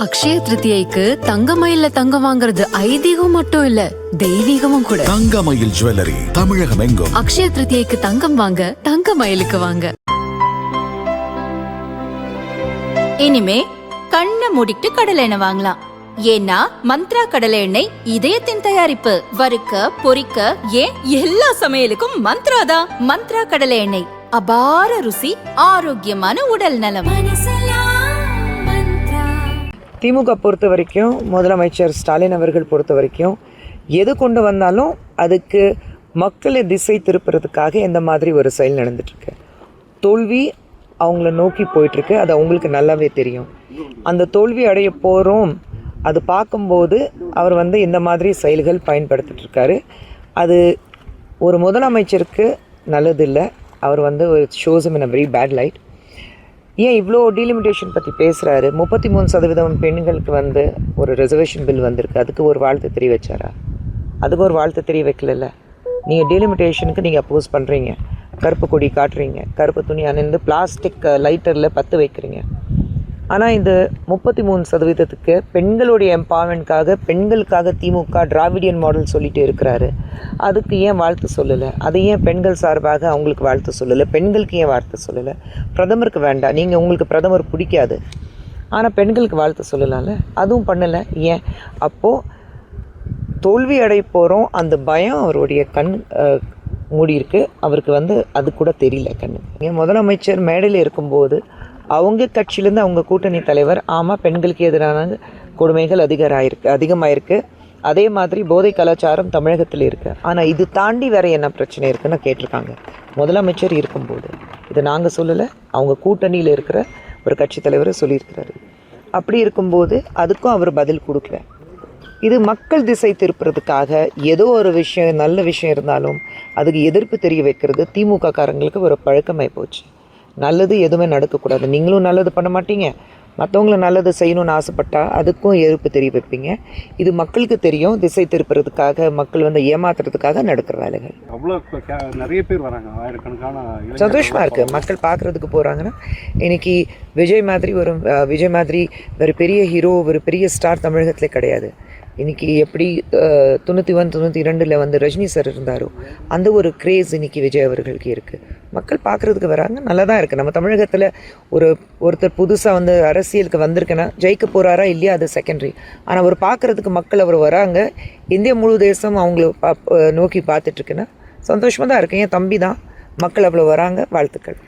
அக்ஷய திருத்தியைக்கு தங்கமயில்ல தங்கம் வாங்குறது ஐதீகம் மட்டும் இல்ல, தெய்வீகமும் கூட. தங்கமயில் ஜுவல்லரி தமிழகம் எங்கும். அக்ஷய திருத்தியைக்கு தங்கம் வாங்க தங்கமயிலுக்கு வாங்க. இனிமே கண்ணை மூடிட்டு கடலை எண்ணெய் வாங்கலாம். ஏன்னா மந்த்ரா கடலை எண்ணெய் இதயத்தின் தயாரிப்பு. வறுக்க பொரிக்க ஏன் எல்லா சமையலுக்கும் மந்த்ரா தான். மந்த்ரா கடலை எண்ணெய், அபார ருசி, ஆரோக்கியமான உடல் நலம். திமுக பொறுத்த வரைக்கும், முதலமைச்சர் ஸ்டாலின் அவர்கள் பொறுத்த வரைக்கும், எது கொண்டு வந்தாலும் அதுக்கு மக்களை திசை திருப்புறதுக்காக எந்த மாதிரி ஒரு செயல் நடந்துட்டுருக்கு. தோல்வி அவங்கள நோக்கி போயிட்டுருக்கு, அது அவங்களுக்கு நல்லாவே தெரியும். அந்த தோல்வி அடைய போகிறோம், அது பார்க்கும்போது அவர் இந்த மாதிரி செயல்கள் பயன்படுத்திட்டுருக்காரு. அது ஒரு முதலமைச்சருக்கு நல்லதில்லை. அவர் shows in a very bad light. ஏன் இவ்வளோ டீலிமிட்டேஷன் பற்றி பேசுகிறாரு? 33% பெண்களுக்கு ஒரு ரிசர்வேஷன் பில் வந்திருக்கு, அதுக்கு ஒரு வாழ்த்து தெரிய வச்சாரா? அதுக்கு ஒரு வாழ்த்து தெரிய வைக்கல. நீங்கள் டீலிமிட்டேஷனுக்கு நீங்கள் அப்போஸ் பண்ணுறீங்க, கருப்பு கொடி காட்டுறீங்க, கருப்பு துணி அணிந்து பிளாஸ்டிக் லைட்டரில் பற்ற வைக்கிறீங்க. ஆனால் இந்த 33%க்கு பெண்களுடைய எம்பவர்மெண்ட்காக, பெண்களுக்காக திமுக டிராவிடியன் மாடல் சொல்லிகிட்டே இருக்கிறாரு. அதுக்கு ஏன் வாழ்த்து சொல்லலை? அதை ஏன் பெண்கள் சார்பாக அவங்களுக்கு வாழ்த்து சொல்லலை? பெண்களுக்கு ஏன் வாழ்த்து சொல்லலை? பிரதமருக்கு வேண்டாம், நீங்கள் உங்களுக்கு பிரதமர் பிடிக்காது, ஆனால் பெண்களுக்கு வாழ்த்து சொல்லலாம்ல, அதுவும் பண்ணலை. ஏன்? அப்போது தோல்வி அடைய போகிறோம், அந்த பயம் அவருடைய கண் மூடி இருக்கு. அவருக்கு அது கூட தெரியல கண்ணு. ஏன் முதலமைச்சர் மேடையில் இருக்கும்போது அவங்க கட்சியிலேருந்து அவங்க கூட்டணி தலைவர், ஆமாம் பெண்களுக்கு எதிரான கொடுமைகள் அதிகமாயிருக்கு, அதே மாதிரி போதை கலாச்சாரம் தமிழகத்தில் இருக்குது, ஆனால் இது தாண்டி வேறு என்ன பிரச்சனை இருக்குன்னு கேட்டிருக்காங்க. முதலமைச்சர் இருக்கும்போது இது நாங்கள் சொல்லலை, அவங்க கூட்டணியில் இருக்கிற ஒரு கட்சி தலைவர் சொல்லியிருக்கிறாரு. அப்படி இருக்கும்போது அதுக்கும் அவர் பதில் கொடுக்கல. இது மக்கள் திசை திருப்புறதுக்காக ஏதோ ஒரு விஷயம், நல்ல விஷயம் இருந்தாலும் அதுக்கு எதிர்ப்பு தெரிய வைக்கிறது திமுக காரங்களுக்கு ஒரு பழக்கமாகி போச்சு. நல்லது எதுவுமே நடக்கக்கூடாது, நீங்களும் நல்லது பண்ண மாட்டீங்க, மற்றவங்களும் நல்லது செய்யணும்னு ஆசைப்பட்டால் அதுக்கும் எதிர்ப்பு தெரிய வைப்பீங்க. இது மக்களுக்கு தெரியும், திசை திருப்புறதுக்காக, மக்கள் ஏமாத்துறதுக்காக நடக்கிற வேலைகள். அவ்வளோ நிறைய பேர் வராங்க, ஆயிரக்கணக்கான. சந்தோஷமாக இருக்குது, மக்கள் பார்க்குறதுக்கு போகிறாங்கன்னா. இன்றைக்கி விஜய் மாதிரி ஒரு பெரிய ஹீரோ, ஒரு பெரிய ஸ்டார் தமிழகத்தில் கிடையாது. இன்றைக்கி எப்படி 91, 92 ரஜினி சார் இருந்தாரோ அந்த ஒரு கிரேஸ் இன்றைக்கி விஜய் அவர்களுக்கு இருக்குது. மக்கள் பார்க்குறதுக்கு வராங்க, நல்லா தான் இருக்குது. நம்ம தமிழகத்தில் ஒருத்தர் புதுசாக அரசியலுக்கு வந்திருக்குன்னா ஜெயிக்க போகிறாரா இல்லையா அது செகண்டரி. ஆனால் அவர் பார்க்குறதுக்கு மக்கள் அவர் வராங்க. இந்திய முழு தேசம் அவங்கள நோக்கி பார்த்துட்ருக்குன்னா சந்தோஷமாக தான் இருக்குது. என் தம்பி தான், மக்கள் அவ்வளோ வராங்க. வாழ்த்துக்கள்.